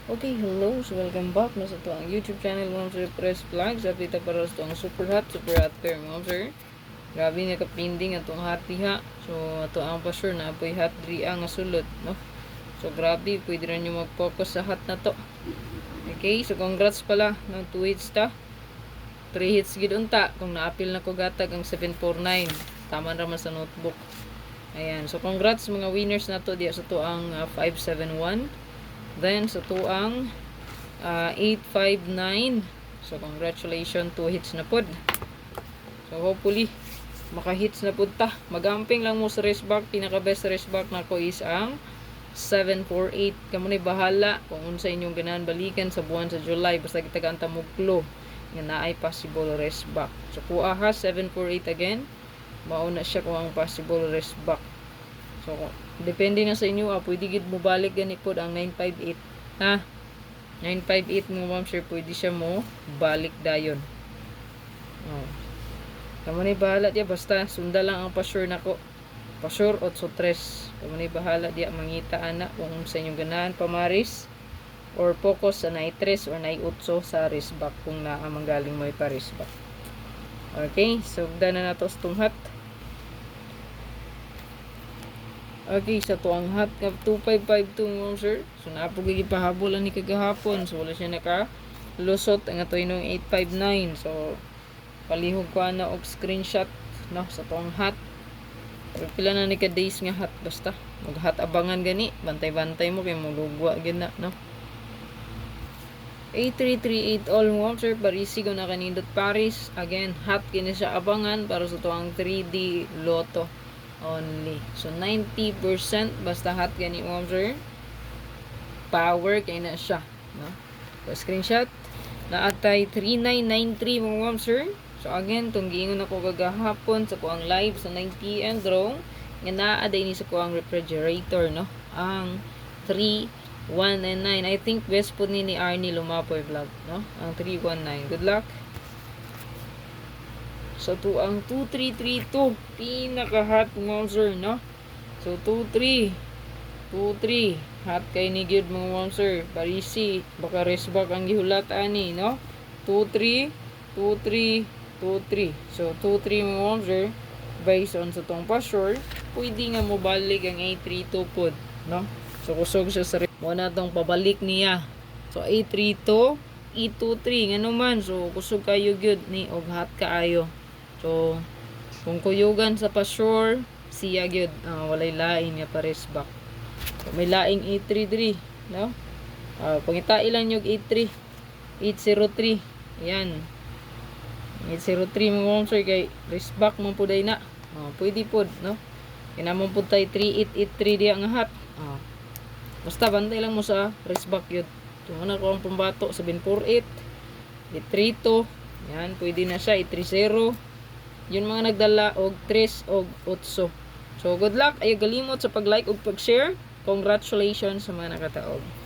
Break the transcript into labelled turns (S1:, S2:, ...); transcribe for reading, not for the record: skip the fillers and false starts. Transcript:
S1: Okay, hello. So, welcome back na sa ito ang YouTube channel mga sir Press Vlogs. At ito para sa itong super hot pair mga sir. Grabe nga kapinding atong hot diha. So, ito ang pa sure na apoy hot dria nga sulod, no? So, grabe. Pwede rin nyo mag-focus sa hot na to. Okay, so congrats pala. No, 2 hits ta. 3 hits gid unta. Kung naapil na ko gatag ang 749. Tama naman sa notebook. Ayan. So, congrats mga winners na to. Diya sa to ang 571. Then, sa tuang 859. So, congratulations, 2 hits na pod. So, hopefully, maka-hits na pod ta. Magamping lang mo sa raceback. Pinaka-best raceback na ko is ang 748. Kamu na bahala kung unsa inyong ganahan balikan sa buwan sa July. Basta kita ganta mo clue nga naay possible raceback. So, kuha ha, 748 again. Mauna siya kung ang possible raceback. So, depende na sa inyo. Pwede gid mo balik gani po ang 958. Ha? 958 mo ma'am sir. Pwede siya mo balik dayon. Oh. Kamu na bahala diya. Basta sunda lang ang pa-sure nako. Pa-sure 83. Kamu na bahala diya. Mangita ana kung sa inyong ganahan pamaris. Or focus sa na 3 or na 8 sa raceback. Kung naamanggaling mo ipa-raceback. Okay. So, dana na to sa tunghat. Okay, sa to ang hot ka 2552 mo sir. So napugigi pahabolan ni kagahapon. So wala siya naka lusot ang ato inong 859. So palihog ko na og screenshot no sa to ang hot. Pila na ni ka days nga hot basta mag hot abangan gani. Bantay-bantay mo kay mulugwa gyud na no. 8338 all mo sir parisi ko na kanindot Paris. Again, hot kini siya abangan para sa to ang 3D Lotto only. So 90% basta hot gani mo sir. Power kay na siya, no? So screenshot na atay 3993 mo sir. So again, tong giingon ako kagahapon sa kuang live sa 9 PM draw nga naa day ni sa kuang refrigerator, no? Ang 3199. I think best po ni Arnie Lumapoy vlog, no? Ang 319. Good luck. So, to ang 2332. Pinaka-hot monster, no? So, 23. 23. Hot kay ni Gid mga monster. Parisi. Baka raceback ang gihulat ani, no? 23. 23. 23. So, 23 mga monster. Based on sa tong pa-sure, pwede nga mo balik ang 832 pod, no? So, kusog siya sa muna tong pabalik niya. So, 832. 823. Nga naman. So, kusog kayo gyud ni og hot kaayo. So, kung kuyugan sa pa-sure, siya gyud walay lain nga pares back. So, may laing 833, no? Pangita ilang yung 83. 803. Ayan. 803 mo sir kay race back mo po day na. Pwede pod, no? Kinamon po tayo 3883 diya nga hot. Basta bantay lang mo sa race back yun. Ito na ko ang pambato 748. 832. Yan, pwede na siya 830. Yun mga nagdala og 3 og 8. So good luck, ayo galimot sa pag-like ug pag-share. Congratulations sa mga nakataog.